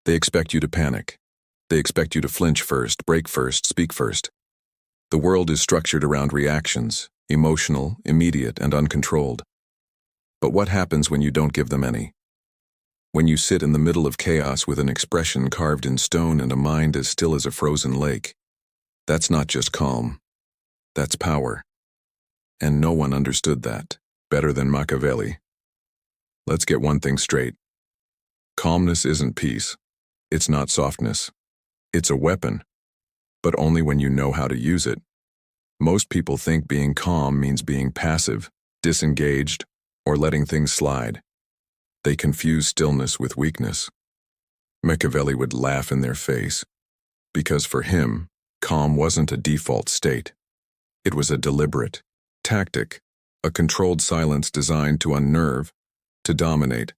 They expect you to panic. They expect you to flinch first, break first, speak first. The world is structured around reactions, emotional, immediate, and uncontrolled. But what happens when you don't give them any? When you sit in the middle of chaos with an expression carved in stone and a mind as still as a frozen lake? That's not just calm. That's power. And no one understood that better than Machiavelli. Let's get one thing straight. Calmness isn't peace. It's not softness. It's a weapon, but only when you know how to use it. Most people think being calm means being passive, disengaged, or letting things slide. They confuse stillness with weakness. Machiavelli would laugh in their face, because for him, calm wasn't a default state. It was a deliberate tactic, a controlled silence designed to unnerve, to dominate,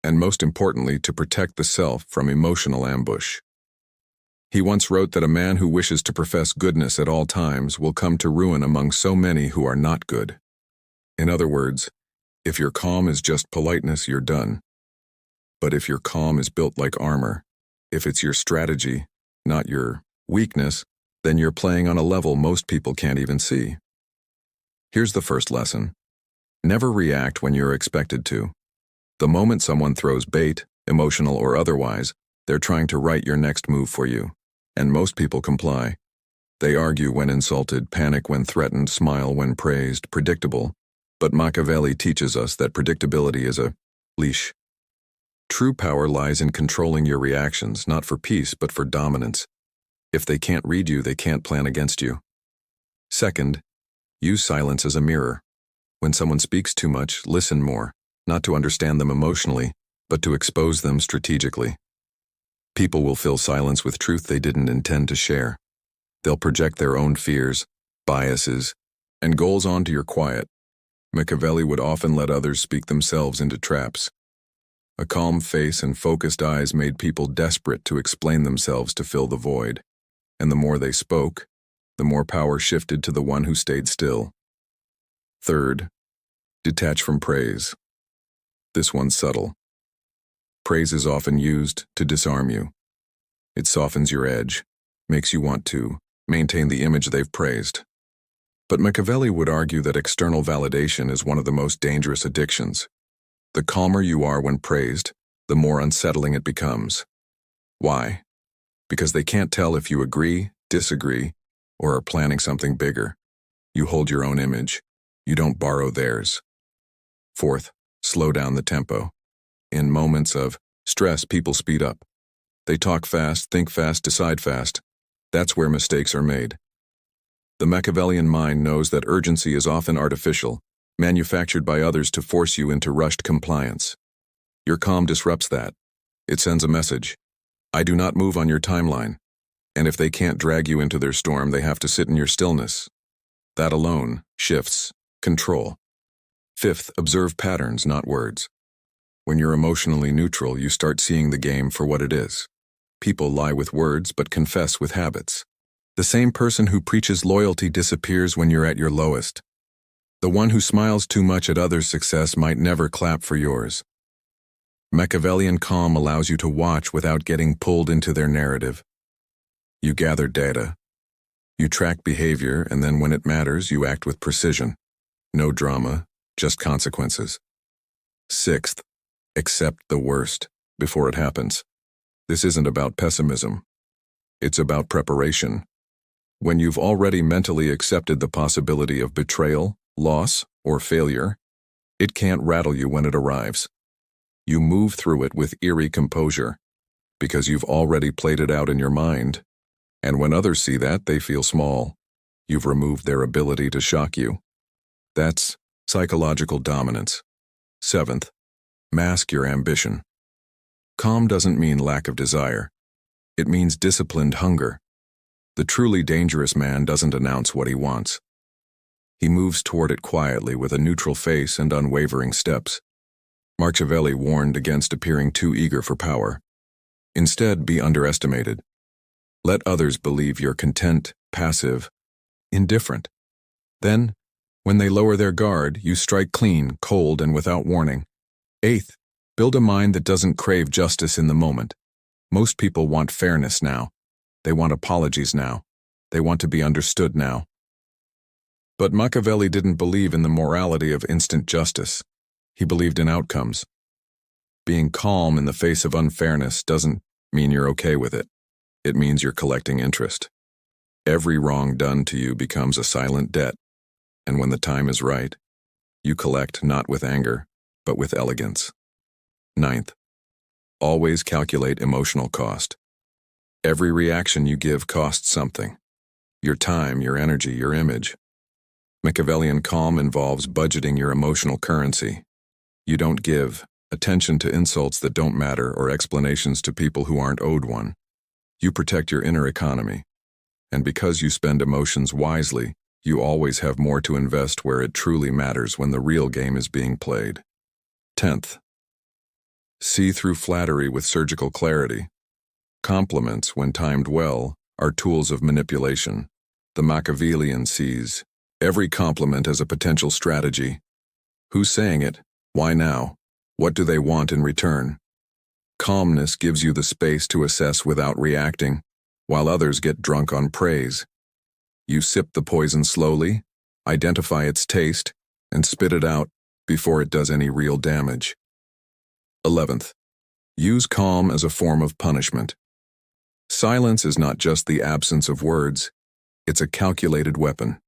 and most importantly, to protect the self from emotional ambush. He once wrote that a man who wishes to profess goodness at all times will come to ruin among so many who are not good. In other words, if your calm is just politeness, you're done. But if your calm is built like armor, if it's your strategy, not your weakness, then you're playing on a level most people can't even see. Here's the first lesson. Never react when you're expected to. The moment someone throws bait, emotional or otherwise, they're trying to write your next move for you. And most people comply. They argue when insulted, panic when threatened, smile when praised, predictable. But Machiavelli teaches us that predictability is a leash. True power lies in controlling your reactions, not for peace, but for dominance. If they can't read you, they can't plan against you. Second, use silence as a mirror. When someone speaks too much, listen more, not to understand them emotionally, but to expose them strategically. People will fill silence with truth they didn't intend to share. They'll project their own fears, biases, and goals onto your quiet. Machiavelli would often let others speak themselves into traps. A calm face and focused eyes made people desperate to explain themselves to fill the void. And the more they spoke, the more power shifted to the one who stayed still. Third, detach from praise. This one's subtle. Praise is often used to disarm you. It softens your edge, makes you want to maintain the image they've praised. But Machiavelli would argue that external validation is one of the most dangerous addictions. The calmer you are when praised, the more unsettling it becomes. Why? Because they can't tell if you agree, disagree, or are planning something bigger. You hold your own image. You don't borrow theirs. Fourth, slow down the tempo. In moments of stress, people speed up. They talk fast, think fast, decide fast. That's where mistakes are made. The Machiavellian mind knows that urgency is often artificial, manufactured by others to force you into rushed compliance. Your calm disrupts that. It sends a message. I do not move on your timeline. And if they can't drag you into their storm, they have to sit in your stillness. That alone shifts control. Fifth, observe patterns, not words. When you're emotionally neutral, you start seeing the game for what it is. People lie with words but confess with habits. The same person who preaches loyalty disappears when you're at your lowest. The one who smiles too much at others' success might never clap for yours. Machiavellian calm allows you to watch without getting pulled into their narrative. You gather data. You track behavior, and then when it matters, you act with precision. No drama, just consequences. Sixth, accept the worst before it happens. This isn't about pessimism. It's about preparation. When you've already mentally accepted the possibility of betrayal, loss, or failure, it can't rattle you when it arrives. You move through it with eerie composure, because you've already played it out in your mind. And when others see that, they feel small. You've removed their ability to shock you. That's psychological dominance. Seventh, mask your ambition. Calm doesn't mean lack of desire. It means disciplined hunger. The truly dangerous man doesn't announce what he wants. He moves toward it quietly with a neutral face and unwavering steps. Machiavelli warned against appearing too eager for power. Instead, be underestimated. Let others believe you're content, passive, indifferent. Then, when they lower their guard, you strike clean, cold, and without warning. Eighth, build a mind that doesn't crave justice in the moment. Most people want fairness now. They want apologies now. They want to be understood now. But Machiavelli didn't believe in the morality of instant justice. He believed in outcomes. Being calm in the face of unfairness doesn't mean you're okay with it. It means you're collecting interest. Every wrong done to you becomes a silent debt, and when the time is right, you collect not with anger, but with elegance. 9th, always calculate emotional cost. Every reaction you give costs something. Your time, your energy, your image. Machiavellian calm involves budgeting your emotional currency. You don't give attention to insults that don't matter or explanations to people who aren't owed one. You protect your inner economy. And because you spend emotions wisely, you always have more to invest where it truly matters when the real game is being played. 10th, see through flattery with surgical clarity. Compliments, when timed well, are tools of manipulation. The Machiavellian sees every compliment as a potential strategy. Who's saying it? Why now? What do they want in return? Calmness gives you the space to assess without reacting, while others get drunk on praise. You sip the poison slowly, identify its taste, and spit it out before it does any real damage. 11th, use calm as a form of punishment. Silence is not just the absence of words, it's a calculated weapon.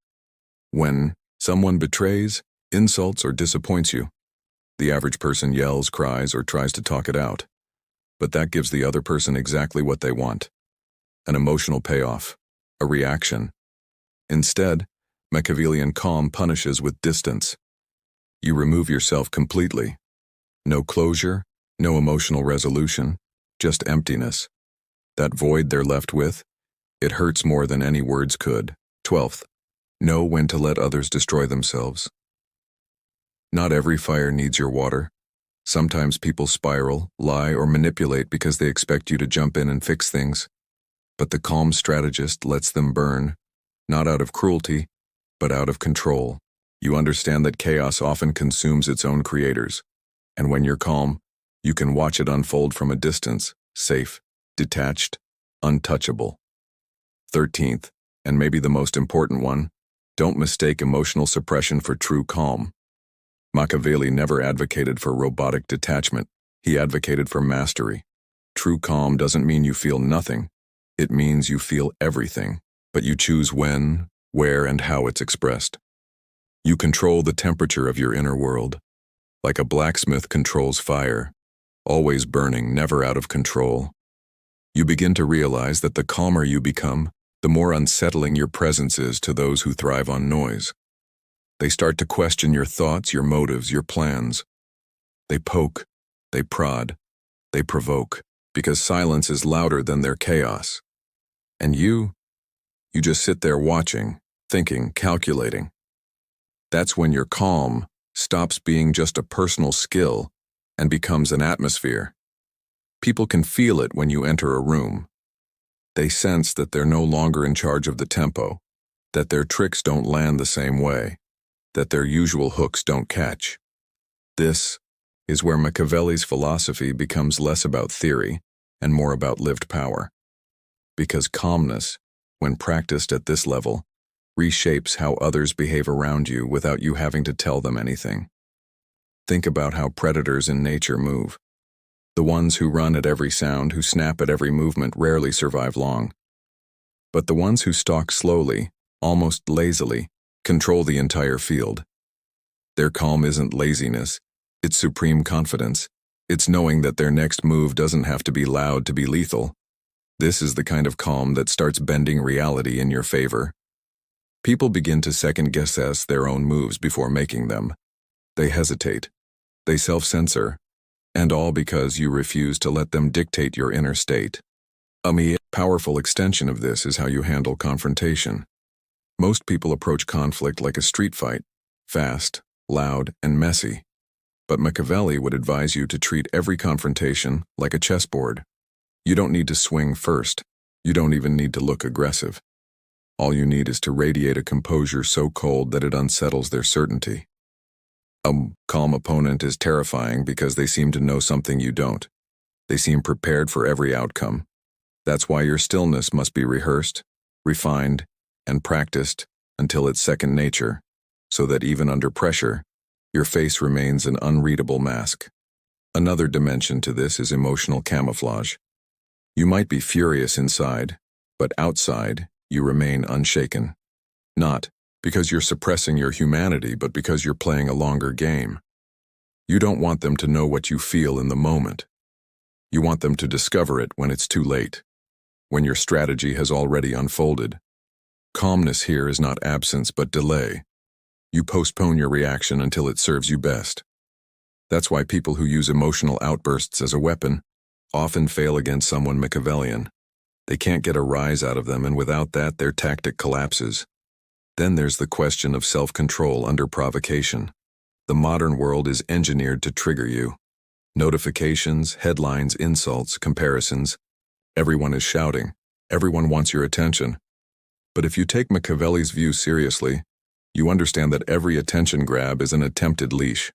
When someone betrays, insults, or disappoints you, the average person yells, cries, or tries to talk it out. But that gives the other person exactly what they want: an emotional payoff, a reaction. Instead, Machiavellian calm punishes with distance. You remove yourself completely. No closure, no emotional resolution, just emptiness. That void they're left with, it hurts more than any words could. 12th, know when to let others destroy themselves. Not every fire needs your water. Sometimes people spiral, lie, or manipulate because they expect you to jump in and fix things. But the calm strategist lets them burn, not out of cruelty, but out of control. You understand that chaos often consumes its own creators. And when you're calm, you can watch it unfold from a distance, safe, detached, untouchable. 13th, and maybe the most important one, don't mistake emotional suppression for true calm. Machiavelli never advocated for robotic detachment. He advocated for mastery. True calm doesn't mean you feel nothing. It means you feel everything, but you choose when, where, and how it's expressed. You control the temperature of your inner world, like a blacksmith controls fire, always burning, never out of control. You begin to realize that the calmer you become, the more unsettling your presence is to those who thrive on noise. They start to question your thoughts, your motives, your plans. They poke, they prod, they provoke, because silence is louder than their chaos. And you just sit there watching, thinking, calculating. That's when your calm stops being just a personal skill and becomes an atmosphere. People can feel it when you enter a room. They sense that they're no longer in charge of the tempo, that their tricks don't land the same way, that their usual hooks don't catch. This is where Machiavelli's philosophy becomes less about theory and more about lived power. Because calmness, when practiced at this level, reshapes how others behave around you without you having to tell them anything. Think about how predators in nature move. The ones who run at every sound, who snap at every movement, rarely survive long. But the ones who stalk slowly, almost lazily, control the entire field. Their calm isn't laziness, it's supreme confidence. It's knowing that their next move doesn't have to be loud to be lethal. This is the kind of calm that starts bending reality in your favor. People begin to second-guess their own moves before making them. They hesitate. They self-censor. And all because you refuse to let them dictate your inner state. A powerful extension of this is how you handle confrontation. Most people approach conflict like a street fight, fast, loud, and messy. But Machiavelli would advise you to treat every confrontation like a chessboard. You don't need to swing first. You don't even need to look aggressive. All you need is to radiate a composure so cold that it unsettles their certainty. A calm opponent is terrifying because they seem to know something you don't. They seem prepared for every outcome. That's why your stillness must be rehearsed, refined, and practiced until it's second nature, so that even under pressure, your face remains an unreadable mask. Another dimension to this is emotional camouflage. You might be furious inside, but outside, you remain unshaken. Not because you're suppressing your humanity, but because you're playing a longer game. You don't want them to know what you feel in the moment. You want them to discover it when it's too late, when your strategy has already unfolded. Calmness here is not absence but delay. You postpone your reaction until it serves you best. That's why people who use emotional outbursts as a weapon often fail against someone Machiavellian. They can't get a rise out of them, and without that, their tactic collapses. Then there's the question of self-control under provocation. The modern world is engineered to trigger you. Notifications, headlines, insults, comparisons. Everyone is shouting. Everyone wants your attention. But if you take Machiavelli's view seriously, you understand that every attention grab is an attempted leash.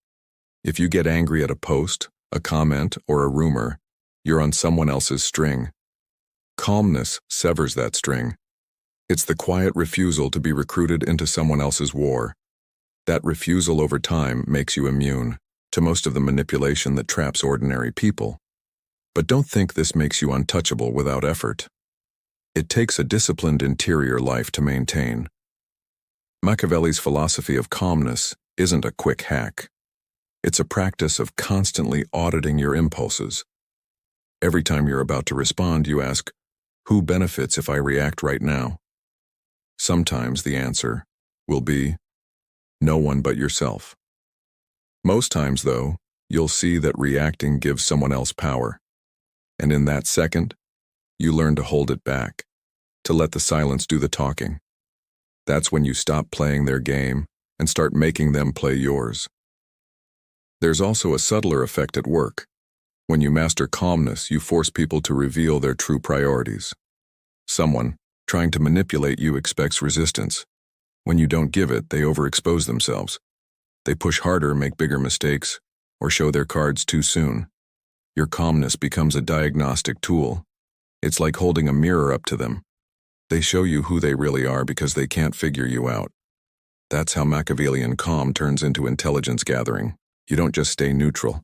If you get angry at a post, a comment, or a rumor, you're on someone else's string. Calmness severs that string. It's the quiet refusal to be recruited into someone else's war. That refusal over time makes you immune to most of the manipulation that traps ordinary people. But don't think this makes you untouchable without effort. It takes a disciplined interior life to maintain. Machiavelli's philosophy of calmness isn't a quick hack. It's a practice of constantly auditing your impulses. Every time you're about to respond, you ask, who benefits if I react right now? Sometimes the answer will be, no one but yourself. Most times, though, you'll see that reacting gives someone else power. And in that second, you learn to hold it back, to let the silence do the talking. That's when you stop playing their game and start making them play yours. There's also a subtler effect at work. When you master calmness, you force people to reveal their true priorities. Someone trying to manipulate you expects resistance. When you don't give it, they overexpose themselves. They push harder, make bigger mistakes, or show their cards too soon. Your calmness becomes a diagnostic tool. It's like holding a mirror up to them. They show you who they really are because they can't figure you out. That's how Machiavellian calm turns into intelligence gathering. You don't just stay neutral.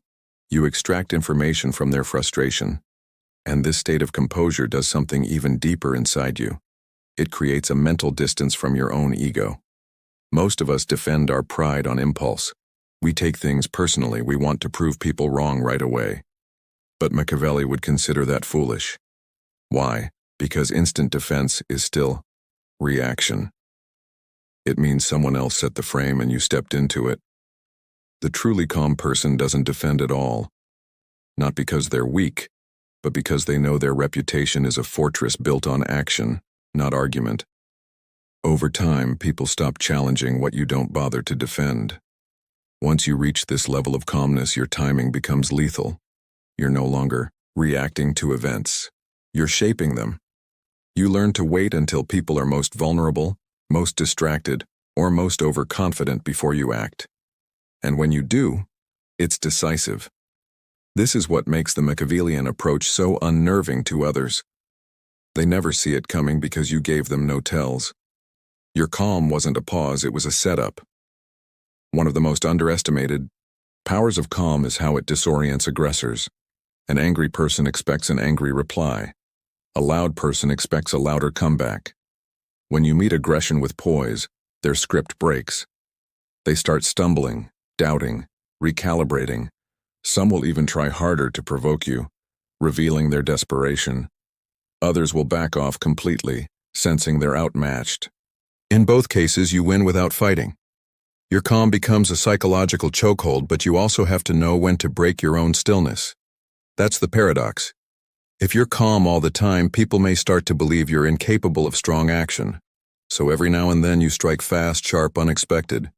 You extract information from their frustration. And this state of composure does something even deeper inside you. It creates a mental distance from your own ego. Most of us defend our pride on impulse. We take things personally. We want to prove people wrong right away. But Machiavelli would consider that foolish. Why? Because instant defense is still reaction. It means someone else set the frame and you stepped into it. The truly calm person doesn't defend at all. Not because they're weak, but because they know their reputation is a fortress built on action, not argument. Over time, people stop challenging what you don't bother to defend. Once you reach this level of calmness, your timing becomes lethal. You're no longer reacting to events. You're shaping them. You learn to wait until people are most vulnerable, most distracted, or most overconfident before you act. And when you do, it's decisive. This is what makes the Machiavellian approach so unnerving to others. They never see it coming because you gave them no tells. Your calm wasn't a pause, it was a setup. One of the most underestimated powers of calm is how it disorients aggressors. An angry person expects an angry reply. A loud person expects a louder comeback. When you meet aggression with poise, their script breaks. They start stumbling, doubting, recalibrating. Some will even try harder to provoke you, revealing their desperation. Others will back off completely, sensing they're outmatched. In both cases, you win without fighting. Your calm becomes a psychological chokehold, but you also have to know when to break your own stillness. That's the paradox. If you're calm all the time, people may start to believe you're incapable of strong action. So every now and then you strike fast, sharp, unexpected.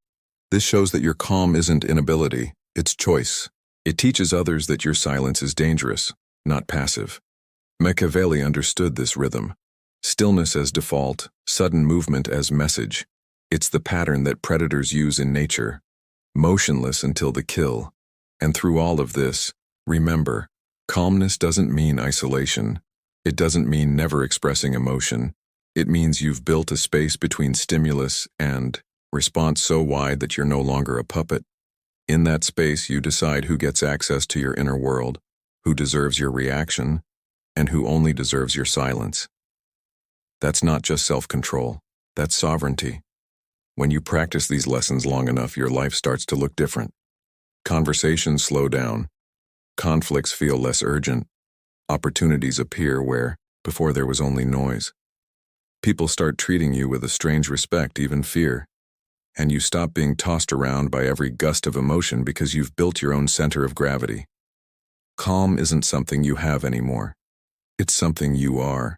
This shows that your calm isn't inability, it's choice. It teaches others that your silence is dangerous, not passive. Machiavelli understood this rhythm. Stillness as default, sudden movement as message. It's the pattern that predators use in nature. Motionless until the kill. And through all of this, remember, Calmness doesn't mean isolation. It doesn't mean never expressing emotion. It means you've built a space between stimulus and response so wide that you're no longer a puppet. In that space, you decide who gets access to your inner world, who deserves your reaction, and who only deserves your silence. That's not just self-control, that's sovereignty. When you practice these lessons long enough, your life starts to look different. Conversations slow down. Conflicts feel less urgent. Opportunities appear where, before there was only noise. People start treating you with a strange respect, even fear. And you stop being tossed around by every gust of emotion because you've built your own center of gravity. Calm isn't something you have anymore. It's something you are.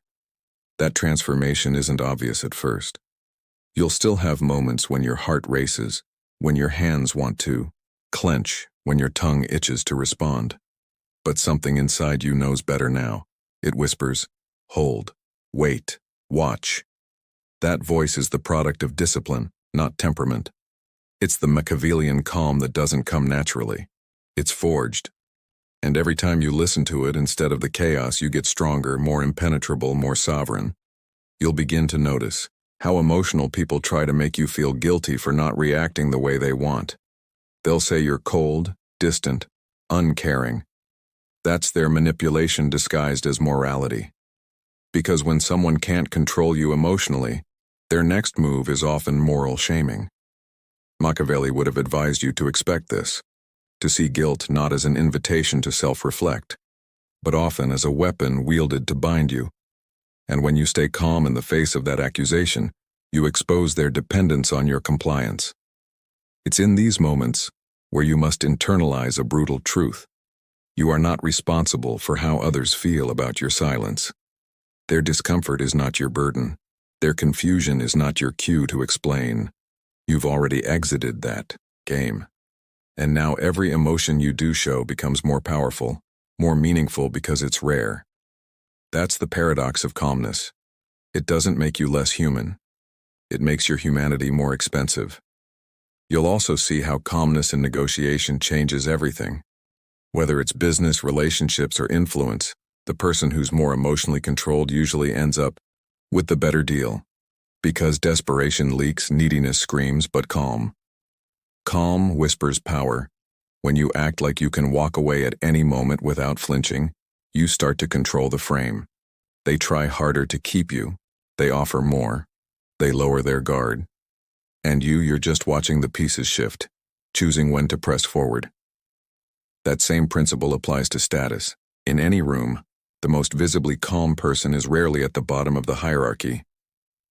That transformation isn't obvious at first. You'll still have moments when your heart races, when your hands want to clench, when your tongue itches to respond. But something inside you knows better now. It whispers, hold, wait, watch. That voice is the product of discipline, not temperament. It's the Machiavellian calm that doesn't come naturally. It's forged. And every time you listen to it, instead of the chaos, you get stronger, more impenetrable, more sovereign. You'll begin to notice how emotional people try to make you feel guilty for not reacting the way they want. They'll say you're cold, distant, uncaring. That's their manipulation disguised as morality. Because when someone can't control you emotionally, their next move is often moral shaming. Machiavelli would have advised you to expect this, to see guilt not as an invitation to self-reflect, but often as a weapon wielded to bind you. And when you stay calm in the face of that accusation, you expose their dependence on your compliance. It's in these moments where you must internalize a brutal truth. You are not responsible for how others feel about your silence. Their discomfort is not your burden. Their confusion is not your cue to explain. You've already exited that game. And now every emotion you do show becomes more powerful, more meaningful because it's rare. That's the paradox of calmness. It doesn't make you less human. It makes your humanity more expensive. You'll also see how calmness in negotiation changes everything. Whether it's business, relationships, or influence, the person who's more emotionally controlled usually ends up with the better deal. Because desperation leaks, neediness screams, but calm whispers power. When you act like you can walk away at any moment without flinching, you start to control the frame. They try harder to keep you. They offer more. They lower their guard. And you're just watching the pieces shift, choosing when to press forward. That same principle applies to status. In any room, the most visibly calm person is rarely at the bottom of the hierarchy.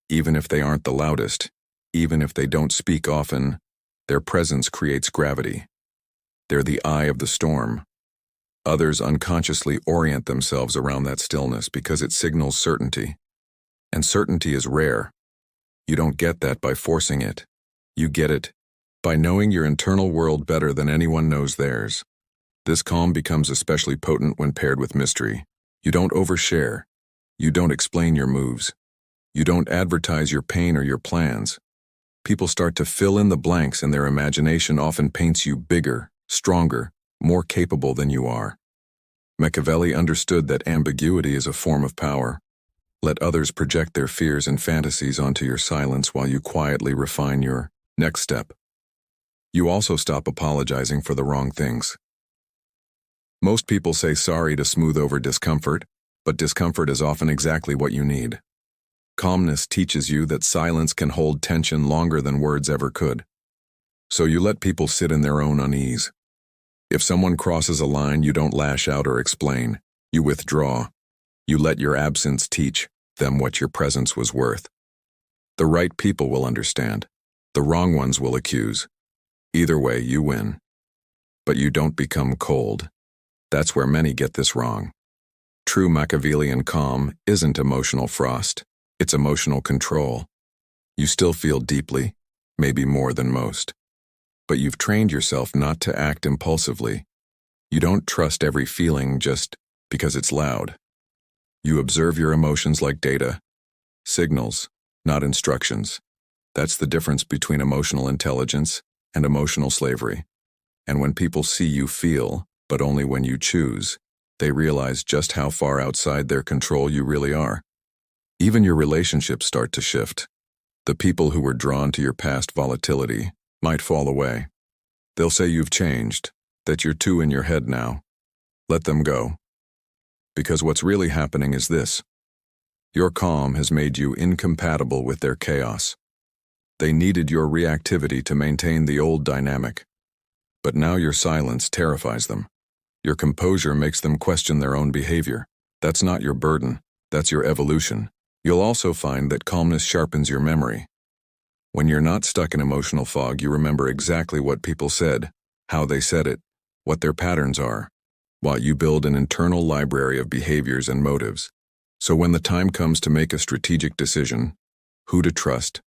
Even if they aren't the loudest, even if they don't speak often, their presence creates gravity. They're the eye of the storm. Others unconsciously orient themselves around that stillness because it signals certainty. And certainty is rare. You don't get that by forcing it. You get it by knowing your internal world better than anyone knows theirs. This calm becomes especially potent when paired with mystery. You don't overshare. You don't explain your moves. You don't advertise your pain or your plans. People start to fill in the blanks, and their imagination often paints you bigger, stronger, more capable than you are. Machiavelli understood that ambiguity is a form of power. Let others project their fears and fantasies onto your silence while you quietly refine your next step. You also stop apologizing for the wrong things. Most people say sorry to smooth over discomfort, but discomfort is often exactly what you need. Calmness teaches you that silence can hold tension longer than words ever could. So you let people sit in their own unease. If someone crosses a line, you don't lash out or explain. You withdraw. You let your absence teach them what your presence was worth. The right people will understand. The wrong ones will accuse. Either way, you win. But you don't become cold. That's where many get this wrong. True Machiavellian calm isn't emotional frost. It's emotional control. You still feel deeply, maybe more than most. But you've trained yourself not to act impulsively. You don't trust every feeling just because it's loud. You observe your emotions like data, signals, not instructions. That's the difference between emotional intelligence and emotional slavery. And when people see you feel, but only when you choose, They realize just how far outside their control you really are. Even your relationships start to shift. The people who were drawn to your past volatility might fall away. They'll say you've changed, that you're too in your head now. Let them go. Because what's really happening is this. Your calm has made you incompatible with their chaos. They needed your reactivity to maintain the old dynamic. But now your silence terrifies them. Your composure makes them question their own behavior. That's not your burden, that's your evolution. You'll also find that calmness sharpens your memory. When you're not stuck in emotional fog, you remember exactly what people said, how they said it, what their patterns are, while you build an internal library of behaviors and motives. So when the time comes to make a strategic decision, who to trust,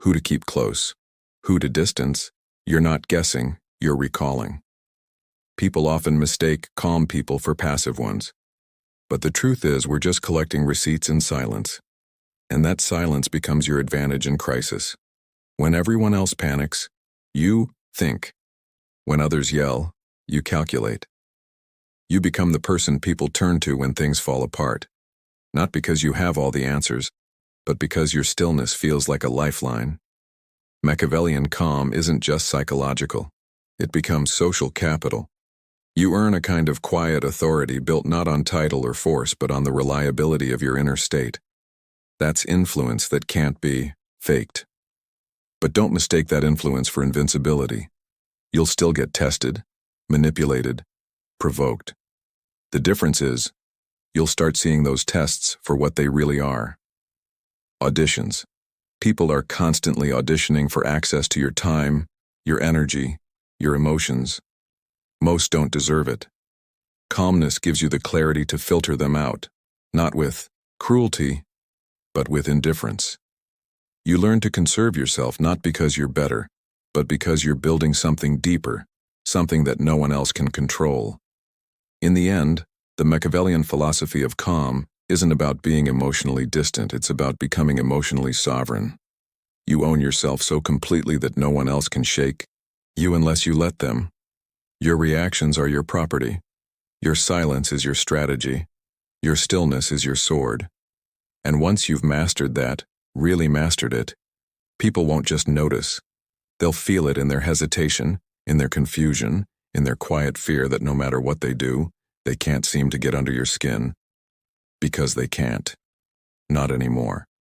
who to keep close, who to distance, you're not guessing, you're recalling. People often mistake calm people for passive ones. But the truth is we're just collecting receipts in silence. And that silence becomes your advantage in crisis. When everyone else panics, you think. When others yell, you calculate. You become the person people turn to when things fall apart. Not because you have all the answers, but because your stillness feels like a lifeline. Machiavellian calm isn't just psychological. It becomes social capital. You earn a kind of quiet authority built not on title or force, but on the reliability of your inner state. That's influence that can't be faked. But don't mistake that influence for invincibility. You'll still get tested, manipulated, provoked. The difference is, you'll start seeing those tests for what they really are. Auditions. People are constantly auditioning for access to your time, your energy, your emotions. Most don't deserve it. Calmness gives you the clarity to filter them out, not with cruelty, but with indifference. You learn to conserve yourself not because you're better, but because you're building something deeper, something that no one else can control. In the end, the Machiavellian philosophy of calm isn't about being emotionally distant, it's about becoming emotionally sovereign. You own yourself so completely that no one else can shake you unless you let them. Your reactions are your property. Your silence is your strategy. Your stillness is your sword. And once you've mastered that, really mastered it, people won't just notice. They'll feel it in their hesitation, in their confusion, in their quiet fear that no matter what they do, they can't seem to get under your skin. Because they can't. Not anymore.